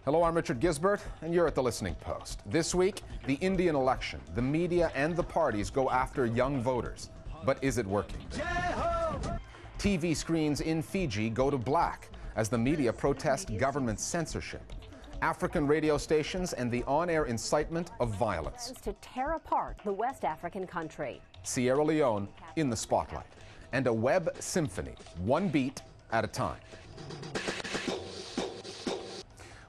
Hello, I'm Richard Gisbert, and you're at The Listening Post. This week, the Indian election. The media and the parties go after young voters. But is it working? TV screens in Fiji go to black as the media protest government censorship. African radio stations and the on-air incitement of violence. To tear apart the West African country. Sierra Leone in the spotlight. And a web symphony, one beat at a time.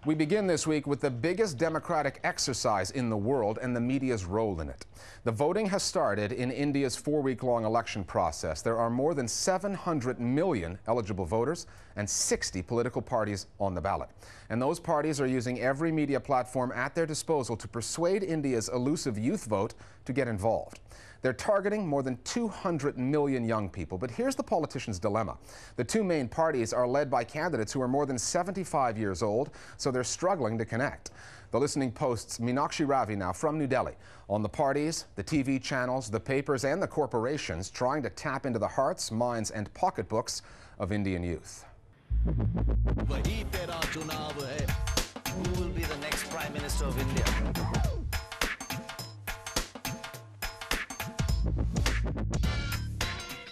We begin this week with the biggest democratic exercise in the world and the media's role in it. The voting has started in India's 4-week-long election process. There are more than 700 million eligible voters and 60 political parties on the ballot. And those parties are using every media platform at their disposal to persuade India's elusive youth vote to get involved. They're targeting more than 200 million young people. But here's the politician's dilemma. The two main parties are led by candidates who are more than 75 years old, so they're struggling to connect. The Listening Post's Meenakshi Ravi now from New Delhi on the parties, the TV channels, the papers, and the corporations trying to tap into the hearts, minds, and pocketbooks of Indian youth. Who will be the next Prime Minister of India?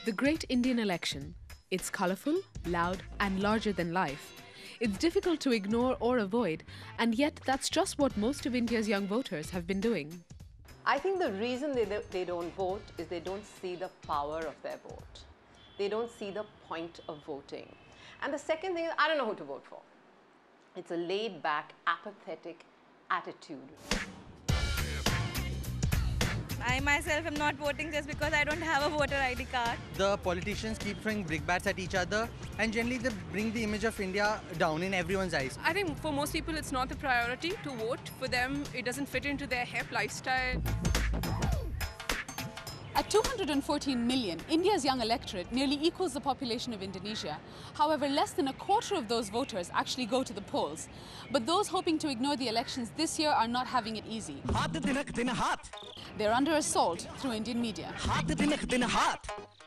The great Indian election. It's colourful, loud, and larger than life. It's difficult to ignore or avoid, and yet that's just what most of India's young voters have been doing. I think the reason they don't vote is they don't see the power of their vote. They don't see the point of voting. And the second thing is, I don't know who to vote for. It's a laid-back, apathetic attitude. I myself am not voting just because I don't have a voter ID card. The politicians keep throwing brickbats at each other, and generally they bring the image of India down in everyone's eyes. I think for most people it's not the priority to vote. For them, it doesn't fit into their hip lifestyle. At 214 million, India's young electorate nearly equals the population of Indonesia. However, less than a quarter of those voters actually go to the polls. But those hoping to ignore the elections this year are not having it easy. They're under assault through Indian media.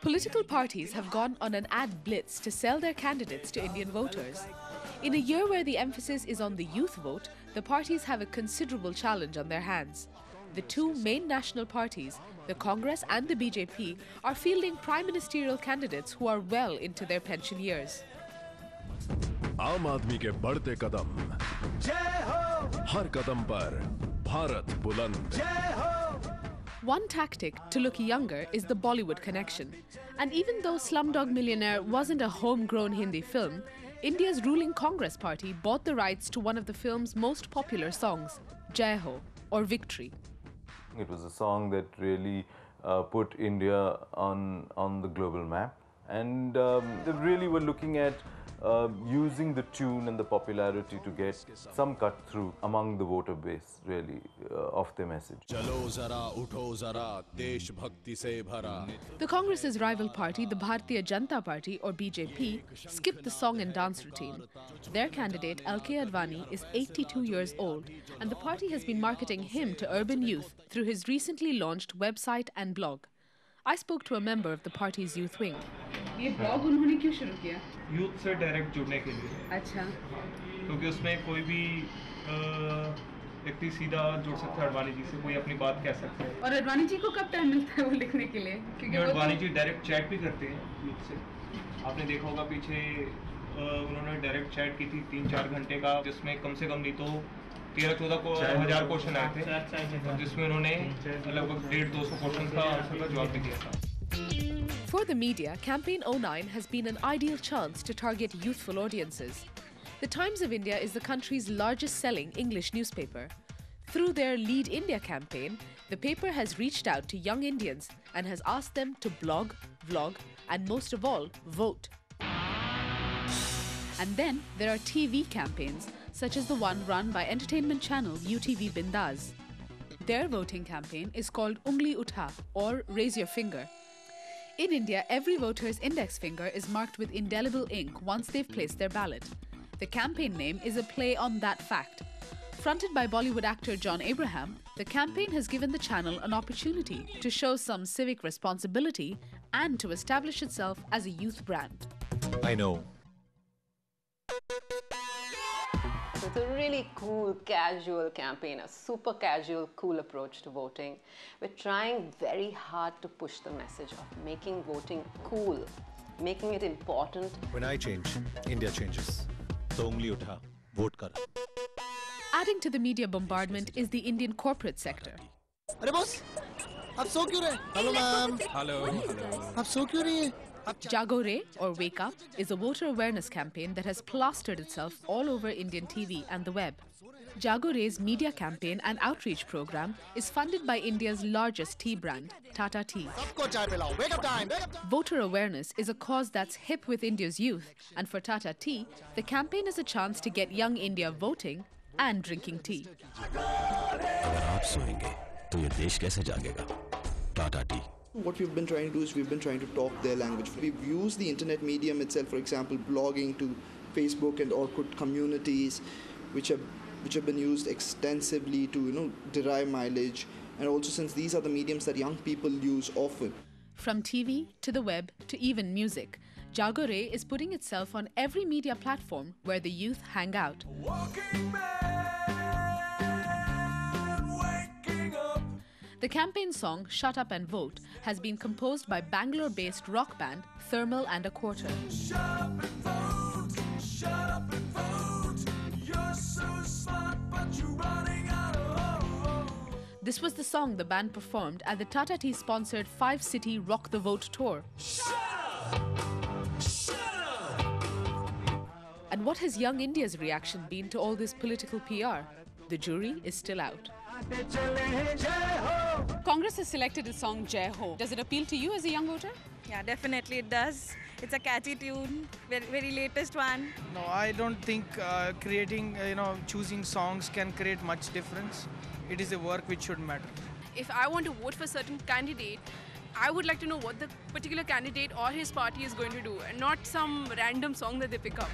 Political parties have gone on an ad blitz to sell their candidates to Indian voters. In a year where the emphasis is on the youth vote, the parties have a considerable challenge on their hands. The two main national parties, the Congress and the BJP, are fielding prime ministerial candidates who are well into their pension years. आम आदमी के बढ़ते कदम, हर कदम पर भारत बुलंद. One tactic to look younger is the Bollywood connection. And even though Slumdog Millionaire wasn't a homegrown Hindi film, India's ruling Congress party bought the rights to one of the film's most popular songs, Jai Ho, or Victory. It was a song that really put India on the global map, and they really were looking at using the tune and the popularity to get some cut through among the voter base, really, of their message. The Congress's rival party, the Bharatiya Janata Party, or BJP, skipped the song and dance routine. Their candidate, L.K. Advani, is 82 years old, and the party has been marketing him to urban youth through his recently launched website and blog. I spoke to a member of the party's youth wing. ये blog उन्होंने क्यों शुरू किया? Youth से direct जुड़ने के लिए। अच्छा। क्योंकि उसमें कोई भी व्यक्ति सीधा जुड़ सकता है अडवाणी जी से, कोई अपनी बात कह सकता है। और अडवाणी जी को कब टाइम मिलता है वो लिखने के लिए? क्योंकि अडवाणी जी डायरेक्ट चैट भी करते हैं यूथ से। आपने देखा होगा पीछे उन्होंने डायरेक्ट चैट की थी 3-4 घंटे का, जिसमें कम से कम नहीं तो 13-14 क्वेश्चन आए थे, जिसमें उन्होंने लगभग 150-200 क्वेश्चन का आंसर का जवाब भी दिया था। For the media, Campaign 09 has been an ideal chance to target youthful audiences. The Times of India is the country's largest-selling English newspaper. Through their Lead India campaign, the paper has reached out to young Indians and has asked them to blog, vlog, and most of all, vote. And then there are TV campaigns, such as the one run by entertainment channel UTV Bindaz. Their voting campaign is called Ungli Utha, or Raise Your Finger. In India, every voter's index finger is marked with indelible ink once they've placed their ballot. The campaign name is a play on that fact. Fronted by Bollywood actor John Abraham, the campaign has given the channel an opportunity to show some civic responsibility and to establish itself as a youth brand. I know. So It's a really cool, casual campaign, a super casual, cool approach to voting. We're trying very hard to push the message of making voting cool, making it important. When I change, India changes. So ungli utha, vote kar. Adding to the media bombardment is the Indian corporate sector. Arey boss, aap so kyun rahe? Hello ma'am. Hello. Aap so kyun rahi hai? Jago Re, or Wake Up, is a voter awareness campaign that has plastered itself all over Indian TV and the web. Jago Re's media campaign and outreach program is funded by India's largest tea brand, Tata Tea. Wake up time. Voter awareness is a cause that's hip with India's youth, and for Tata Tea, the campaign is a chance to get young India voting and drinking tea. अगर आप सोएंगे, तो ये देश कैसे जागेगा? Tata Tea. What we've been trying to do is we've been trying to talk their language. We've used the internet medium itself, for example, blogging to Facebook and Orkut communities, which have been used extensively to derive mileage, and also since these are the mediums that young people use often. From TV to the web to even music, Jago Re is putting itself on every media platform where the youth hang out. The campaign song Shut Up and Vote has been composed by Bangalore-based rock band Thermal and a Quarter. Shut up and vote, shut up and vote. You're so smart, but you're running out of hope. This was the song the band performed at the Tata Tea-sponsored 5-city Rock the Vote tour. Shut up! Shut up! And what has young India's reaction been to all this political PR? The jury is still out. Congress has selected the song Jai Ho. Does it appeal to you as a young voter? Yeah, definitely it does. It's a catchy tune, very latest one. No, I don't think choosing songs can create much difference. It is a work which should matter. If I want to vote for a certain candidate, I would like to know what the particular candidate or his party is going to do, and not some random song that they pick up.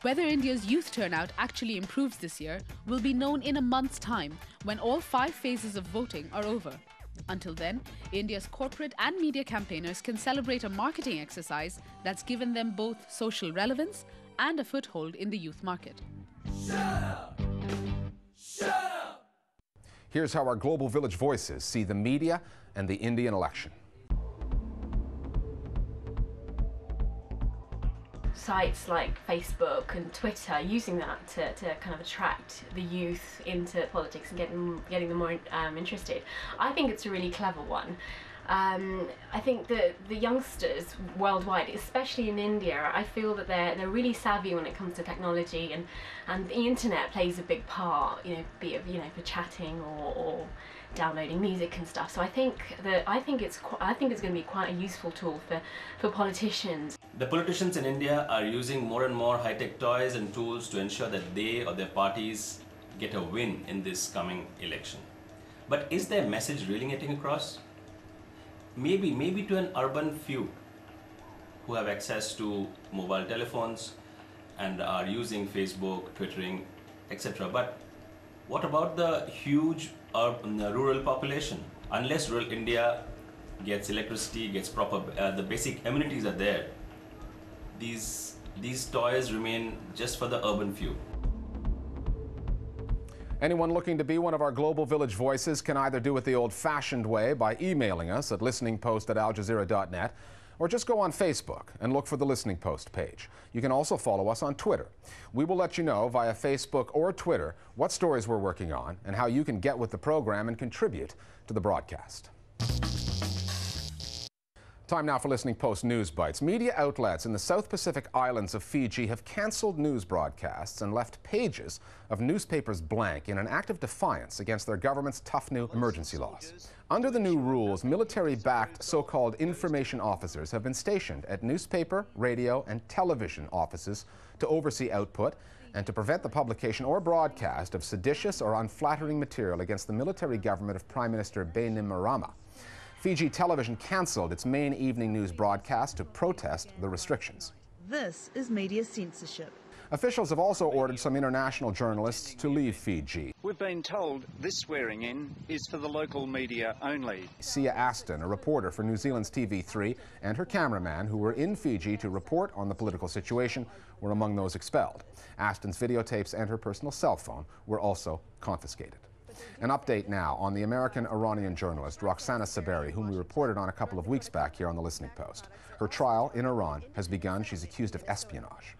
Whether India's youth turnout actually improves this year will be known in a month's time, when all 5 phases of voting are over. Until then, India's corporate and media campaigners can celebrate a marketing exercise that's given them both social relevance and a foothold in the youth market. Shut up! Shut up! Here's how our Global Village voices see the media and the Indian election. Sites like Facebook and Twitter, using that to kind of attract the youth into politics and getting them more interested. I think it's a really clever one. I think that the youngsters worldwide, especially in India, I feel that they're really savvy when it comes to technology, and the internet plays a big part, be it for chatting or downloading music and stuff. So I think it's going to be quite a useful tool for politicians. The politicians in India are using more and more high-tech toys and tools to ensure that they or their parties get a win in this coming election. But is their message really getting across? Maybe to an urban few who have access to mobile telephones and are using Facebook, Twittering, etc. But what about the huge rural population? Unless rural India gets electricity, gets proper, the basic amenities are there, these toys remain just for the urban few. Anyone looking to be one of our Global Village voices can either do it the old-fashioned way by emailing us at listeningpost@aljazeera.net, or just go on Facebook and look for the Listening Post page. You can also follow us on Twitter. We will let you know via Facebook or Twitter what stories we're working on and how you can get with the program and contribute to the broadcast. Time now for Listening Post News Bites. Media outlets in the South Pacific islands of Fiji have cancelled news broadcasts and left pages of newspapers blank in an act of defiance against their government's tough new emergency laws. Under the new rules, military-backed so-called information officers have been stationed at newspaper, radio, and television offices to oversee output and to prevent the publication or broadcast of seditious or unflattering material against the military government of Prime Minister Bainimarama. Fiji Television cancelled its main evening news broadcast to protest the restrictions. This is media censorship. Officials have also ordered some international journalists to leave Fiji. We've been told this swearing-in is for the local media only. Sia Aston, a reporter for New Zealand's TV3, and her cameraman, who were in Fiji to report on the political situation, were among those expelled. Aston's videotapes and her personal cell phone were also confiscated. An update now on the American-Iranian journalist Roxana Saberi, whom we reported on a couple of weeks back here on the Listening Post. Her trial in Iran has begun. She's accused of espionage.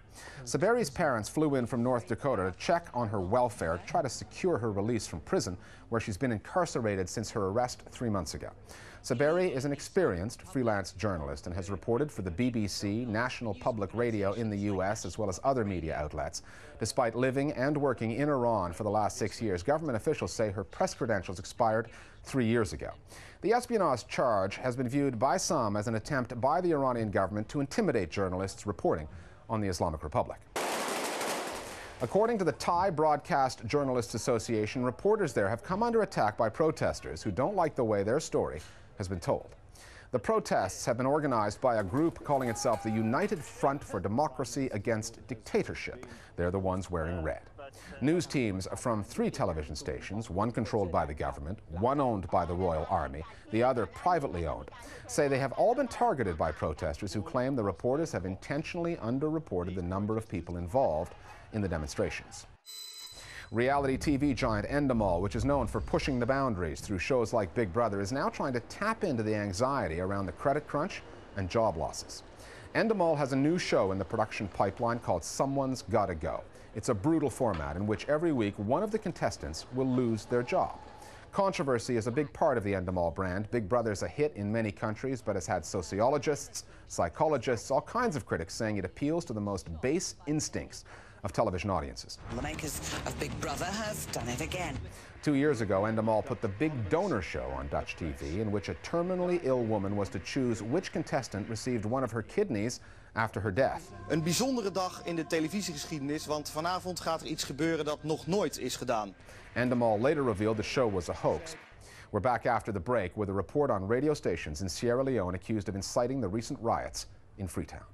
Saberi's parents flew in from North Dakota to check on her welfare, try to secure her release from prison, where she's been incarcerated since her arrest 3 months ago. Saberi is an experienced freelance journalist and has reported for the BBC, National Public Radio in the U.S., as well as other media outlets. Despite living and working in Iran for the last 6 years, government officials say her press credentials expired 3 years ago. The espionage charge has been viewed by some as an attempt by the Iranian government to intimidate journalists reporting on the Islamic Republic. According to the Thai Broadcast Journalists Association, reporters there have come under attack by protesters who don't like the way their story has been told. The protests have been organized by a group calling itself the United Front for Democracy Against Dictatorship. They're the ones wearing red. News teams from 3 television stations, one controlled by the government, one owned by the Royal Army, the other privately owned, say they have all been targeted by protesters who claim the reporters have intentionally underreported the number of people involved in the demonstrations. Reality TV giant Endemol, which is known for pushing the boundaries through shows like Big Brother, is now trying to tap into the anxiety around the credit crunch and job losses. Endemol has a new show in the production pipeline called Someone's Gotta Go. It's a brutal format in which every week one of the contestants will lose their job. Controversy is a big part of the Endemol brand. Big Brother's a hit in many countries, but has had sociologists, psychologists, all kinds of critics saying it appeals to the most base instincts of television audiences. The makers of Big Brother have done it again. 2 years ago, Endemol put the Big Donor Show on Dutch TV, in which a terminally ill woman was to choose which contestant received one of her kidneys after her death. Een bijzondere dag in de televisiegeschiedenis, want vanavond gaat er iets gebeuren dat nog nooit is gedaan. Endemol later revealed the show was a hoax. We're back after the break with a report on radio stations in Sierra Leone accused of inciting the recent riots in Freetown.